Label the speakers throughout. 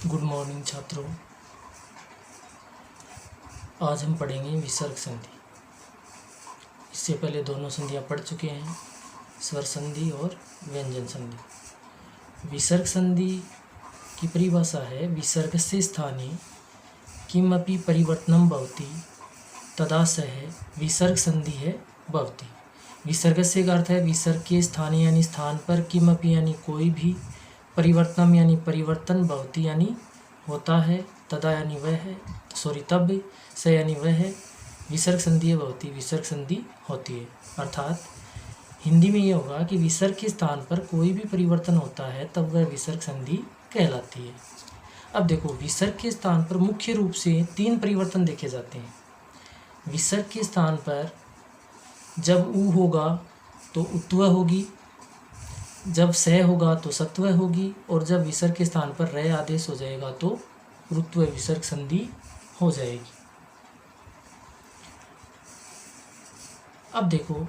Speaker 1: Good morning छात्रों। आज हम पढ़ेंगे विसर्ग संधि। इससे पहले दोनों संधियाँ पढ़ चुके हैं, स्वर संधि और व्यंजन संधि। विसर्ग संधि की परिभाषा है विसर्गस्य स्थाने किमपि परिवर्तनं भवति तदा सह विसर्ग संधि है भवति। विसर्गस्य का अर्थ है विसर्ग के स्थाने यानी स्थान पर किमपि यानी कोई भी परिवर्तन यानी परिवर्तन भवति यानी होता है, तदा यानी वह है, तब से यानी वह है, विसर्ग संधि भवति विसर्ग संधि होती है। अर्थात हिंदी में ये होगा कि विसर्ग के स्थान पर कोई भी परिवर्तन होता है तब वह विसर्ग संधि कहलाती है। अब देखो, विसर्ग के स्थान पर मुख्य रूप से 3 परिवर्तन देखे जाते हैं। विसर्ग के स्थान पर जब ऊ होगा तो उत्व होगी, जब स होगा तो सत्व होगी, और जब विसर्ग के स्थान पर रे आदेश हो जाएगा तो ऋत्व विसर्ग संधि हो जाएगी। अब देखो,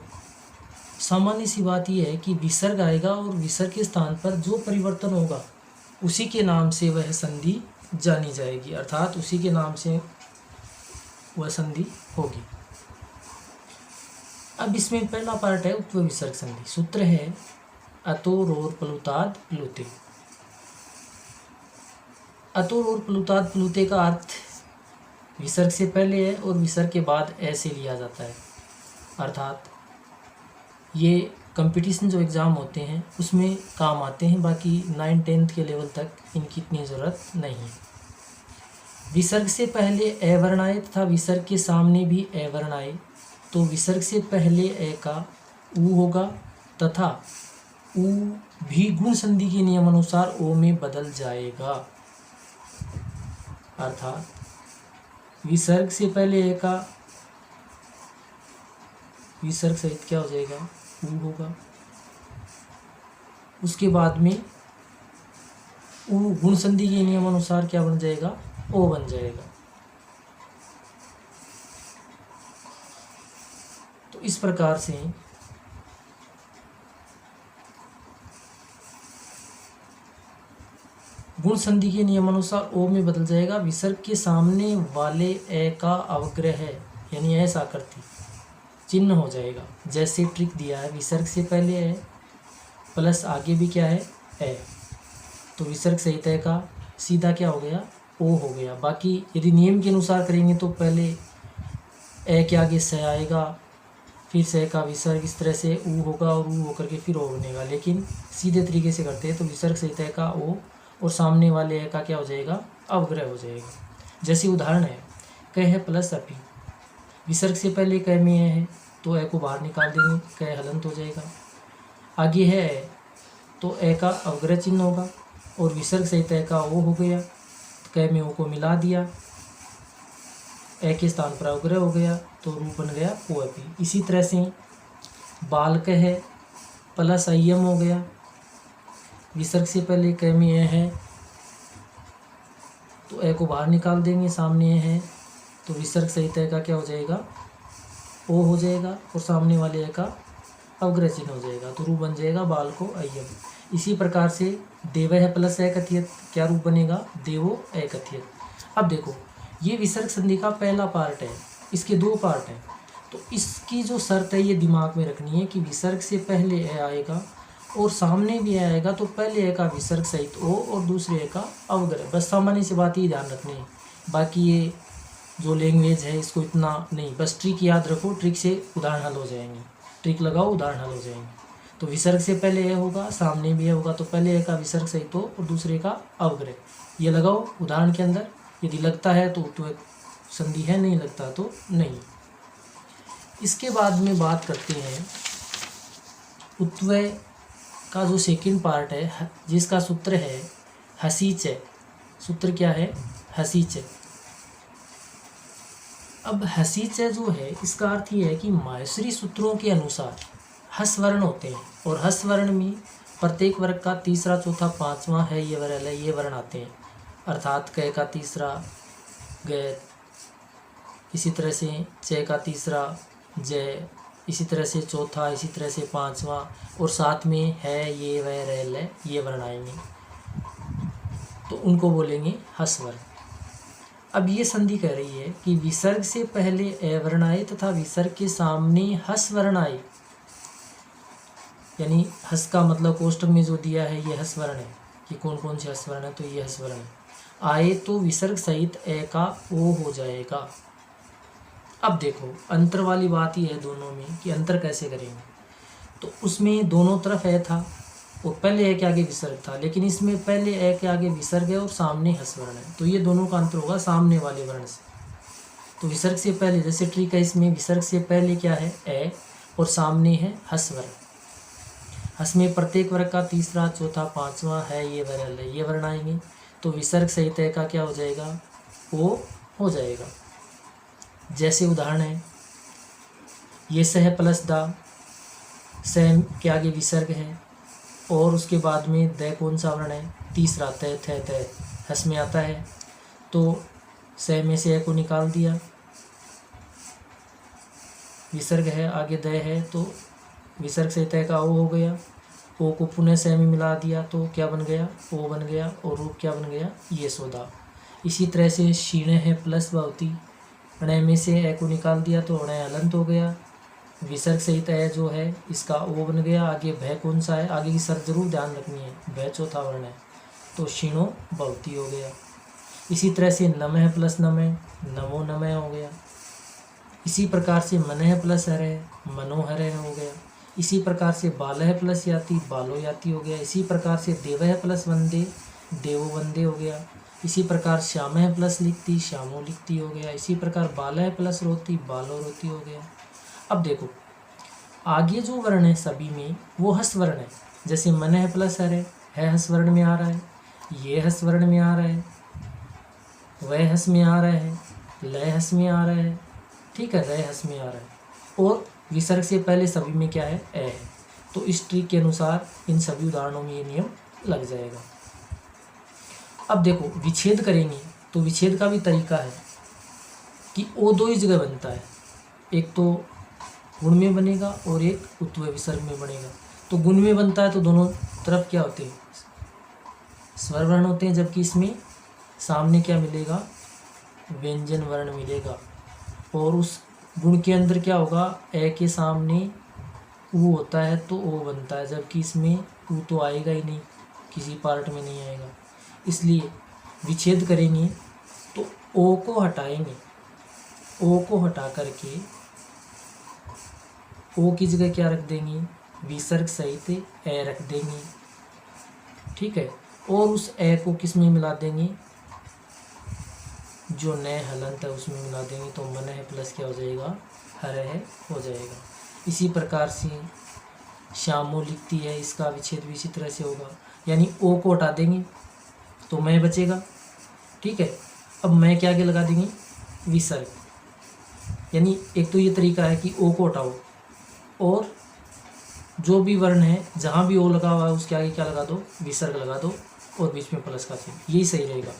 Speaker 1: सामान्य सी बात यह है कि विसर्ग आएगा और विसर्ग के स्थान पर जो परिवर्तन होगा उसी के नाम से वह संधि जानी जाएगी, अर्थात उसी के नाम से वह संधि होगी। अब इसमें पहला पार्ट है उत्व विसर्ग संधि। सूत्र है अतोर और प्लुताद प्लुते। अतोर और प्लुताद प्लुते का अर्थ विसर्ग से पहले है और विसर्ग के बाद ऐसे लिया जाता है। अर्थात ये कंपटीशन जो एग्ज़ाम होते हैं उसमें काम आते हैं, बाकी 9-10th के लेवल तक इनकी इतनी ज़रूरत नहीं है। विसर्ग से पहले ए वर्ण आए तथा विसर्ग के सामने भी ए वर्ण आए तो विसर्ग से पहले ए का ऊ होगा तथा ऊ भी गुण संधि के नियम अनुसार ओ में बदल जाएगा। अर्थात विसर्ग से पहले ए का विसर्ग सहित क्या हो जाएगा, ऊ होगा। उसके बाद में ऊ गुण संधि के नियम अनुसार क्या बन जाएगा, ओ बन जाएगा। तो इस प्रकार से गुण संधि के नियमानुसार ओ में बदल जाएगा। विसर्ग के सामने वाले ए का अवग्रह है यानी ऐसा आकृति चिन्ह हो जाएगा। जैसे ट्रिक दिया है, विसर्ग से पहले ए प्लस आगे भी क्या है, ए, तो विसर्ग सहित ए का सीधा क्या हो गया, ओ हो गया। बाकी यदि नियम के अनुसार करेंगे तो पहले ए के आगे स आएगा, फिर से का विसर्ग, इस तरह से ऊ होगा और ऊ होकर के फिर ओ बनेगा। लेकिन सीधे तरीके से करते हैं तो विसर्ग सहित ए का ओ और सामने वाले ए का क्या हो जाएगा, अवग्रह हो जाएगा। जैसे उदाहरण है क है प्लस अपी, विसर्ग से पहले क में ए है तो ए को बाहर निकाल देंगे, क हलंत हो जाएगा। आगे है ए तो ए का अवग्रह चिन्ह होगा और विसर्ग सहित ए का ओ हो गया, क में ओ को मिला दिया, ए के स्थान पर अवग्रह हो गया तो रूप बन गया ओ अपी। इसी तरह से बालक है प्लस अयम हो गया, विसर्ग से पहले क में ए है तो ए को बाहर निकाल देंगे, सामने ए है तो विसर्ग सहित ए का क्या हो जाएगा, ओ हो जाएगा और सामने वाले ए का अवग्रह चिन्ह हो जाएगा तो रूप बन जाएगा बाल को अयम। इसी प्रकार से देव है प्लस ए कथियत, क्या रूप बनेगा, देवो ए कथियत। अब देखो, ये विसर्ग संधि का पहला पार्ट है, इसके 2 पार्ट हैं। तो इसकी जो शर्त है ये दिमाग में रखनी है कि विसर्ग से पहले ए आएगा और सामने भी आएगा तो पहले ए का विसर्ग सहित ओ और दूसरे ए का अवग्रह। बस सामान्य सी बात ही ध्यान रखनी है, बाकी ये जो लैंग्वेज है इसको इतना नहीं, बस ट्रिक याद रखो, ट्रिक से उदाहरण हल हो जाएंगे, ट्रिक लगाओ उदाहरण हल हो जाएंगे। तो विसर्ग से पहले ए होगा, सामने भी ए होगा तो पहले ए का विसर्ग सहित ओ और दूसरे का अवग्रह, ये लगाओ उदाहरण के अंदर। यदि लगता है तो उत्व संधि है, नहीं लगता तो नहीं। इसके बाद में बात करते हैं उत्व का जो सेकंड पार्ट है जिसका सूत्र है हसीच। सूत्र क्या है, हसीच। अब हसीच जो है इसका अर्थ ये है कि माहेश्वरी सूत्रों के अनुसार हस वर्ण होते हैं और हस वर्ण में प्रत्येक वर्ग का तीसरा, चौथा, पांचवा है ये वर्ण आते हैं। अर्थात क का तीसरा ग, इसी तरह से च का तीसरा जय, इसी तरह से चौथा, इसी तरह से पांचवा और साथ में है ये वह रेल है, ये वर्ण आएंगे। तो उनको बोलेंगे हस्व वर्ण। अब ये संधि कह रही है कि विसर्ग से पहले ए वर्ण आए तथा विसर्ग के सामने हस्व वर्ण आए, यानी हस का मतलब कोष्टक में जो दिया है ये हस्व वर्ण है कि कौन कौन से हस्व वर्ण है, तो ये हस्व वर्ण है आए तो विसर्ग सहित ए का ओ हो जाएगा। अब देखो अंतर वाली बात ही है दोनों में कि अंतर कैसे करेंगे। तो उसमें दोनों तरफ ए था और पहले ए के आगे विसर्ग था, लेकिन इसमें पहले ए के आगे विसर्ग है और सामने हस्व वर्ण है, तो ये दोनों का अंतर होगा सामने वाले वर्ण से। तो विसर्ग से पहले जैसे ट्रिक है इसमें, विसर्ग से पहले क्या है ए और सामने है हस्व वर्ण। हस में प्रत्येक वर्ग का तीसरा चौथा पांचवा है ये वर्ण है, ये वर्ण आएंगे तो विसर्ग सहित ए का क्या हो जाएगा, ओ हो जाएगा। जैसे उदाहरण है ये सह प्लस दा, सह के आगे विसर्ग है और उसके बाद में द कौन सा वर्ण है, तीसरा तय थ तय हस में आता है, तो सह में से ए को निकाल दिया, विसर्ग है आगे द है तो विसर्ग से तय का ओ हो गया, ओ को पुनः सह में मिला दिया तो क्या बन गया, ओ बन गया और रूप क्या बन गया, ये सोदा। इसी तरह से शीण है प्लस भवती, अणय में से ए को निकाल दिया तो अणय हलंत हो गया, विसर्ग सहित ए जो है इसका ओ बन गया, आगे भय कौन सा है, आगे की शर्त जरूर ध्यान रखनी है, भय चौथा वर्ण है तो शीणो भवती हो गया। इसी तरह से नम है प्लस नमय, नमो नमय हो गया। इसी प्रकार से मन है प्लस हरय, मनोहरय हो गया। इसी प्रकार से बाल है प्लस याति, बालो याति हो गया। इसी प्रकार से देव है प्लस वंदे, देवो वंदे हो गया। इसी प्रकार श्याम है प्लस लिखती, श्यामो लिखती हो गया। इसी प्रकार बाल है प्लस रोती, बालो रोती हो गया। अब देखो आगे जो वर्ण है सभी में वो हस वर्ण है, जैसे मन है प्लस हर है हस वर्ण में आ रहा है, ये हस वर्ण में आ रहा है, वह हस में आ रहा है, लय हस में आ रहा है, ठीक है, रय हस में आ रहा है और विसर्ग से पहले सभी में क्या है, ए है। तो इस ट्रिक के अनुसार इन सभी उदाहरणों में ये नियम लग जाएगा। अब देखो विच्छेद करेंगे तो विच्छेद का भी तरीका है कि ओ दो ही जगह बनता है, एक तो गुण में बनेगा और एक उत्वय विसर्ग में बनेगा। तो गुण में बनता है तो दोनों तरफ क्या होते हैं, स्वर वर्ण होते हैं, जबकि इसमें सामने क्या मिलेगा, व्यंजन वर्ण मिलेगा। और उस गुण के अंदर क्या होगा, ए के सामने ऊ होता है तो ओ बनता है, जबकि इसमें ऊ तो आएगा ही नहीं, किसी पार्ट में नहीं आएगा। इसलिए विच्छेद करेंगे तो ओ को हटाएंगे, ओ को हटा करके ओ की जगह क्या रख देंगे, विसर्ग सहित ए रख देंगे, ठीक है। और उस ए को किस में मिला देंगे, जो नए हलंत है उसमें मिला देंगे, तो मन है प्लस क्या हो जाएगा, हर है हो जाएगा। इसी प्रकार से श्यामो लिखती है, इसका विच्छेद भी इसी तरह से होगा, यानी ओ को हटा देंगे तो मैं बचेगा, ठीक है। अब मैं क्या आगे लगा देंगे, विसर्ग, यानी एक तो ये तरीका है कि ओ को हटाओ और जो भी वर्ण है जहाँ भी ओ लगा हुआ है उसके आगे क्या लगा दो, विसर्ग लगा दो और बीच में प्लस का चिन्ह, यही सही रहेगा।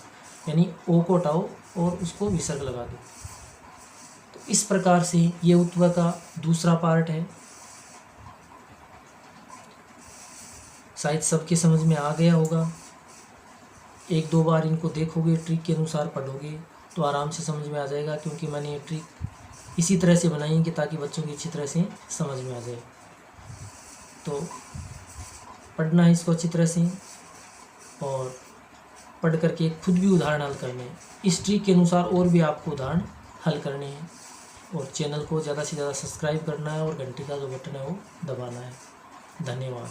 Speaker 1: यानी ओ को हटाओ और उसको विसर्ग लगा दो। तो इस प्रकार से ये उत्व का दूसरा पार्ट है। शायद सबके समझ में आ गया होगा। एक दो बार इनको देखोगे, ट्रिक के अनुसार पढ़ोगे तो आराम से समझ में आ जाएगा, क्योंकि मैंने ये ट्रिक इसी तरह से बनाई है कि ताकि बच्चों की अच्छी तरह से समझ में आ जाए। तो पढ़ना है इसको अच्छी तरह से और पढ़ करके खुद भी उदाहरण हल करने हैं। इस ट्रिक के अनुसार और भी आपको उदाहरण हल करने हैं। और चैनल को ज़्यादा से ज़्यादा सब्सक्राइब करना है और घंटी का जो बटन है वो दबाना है। धन्यवाद।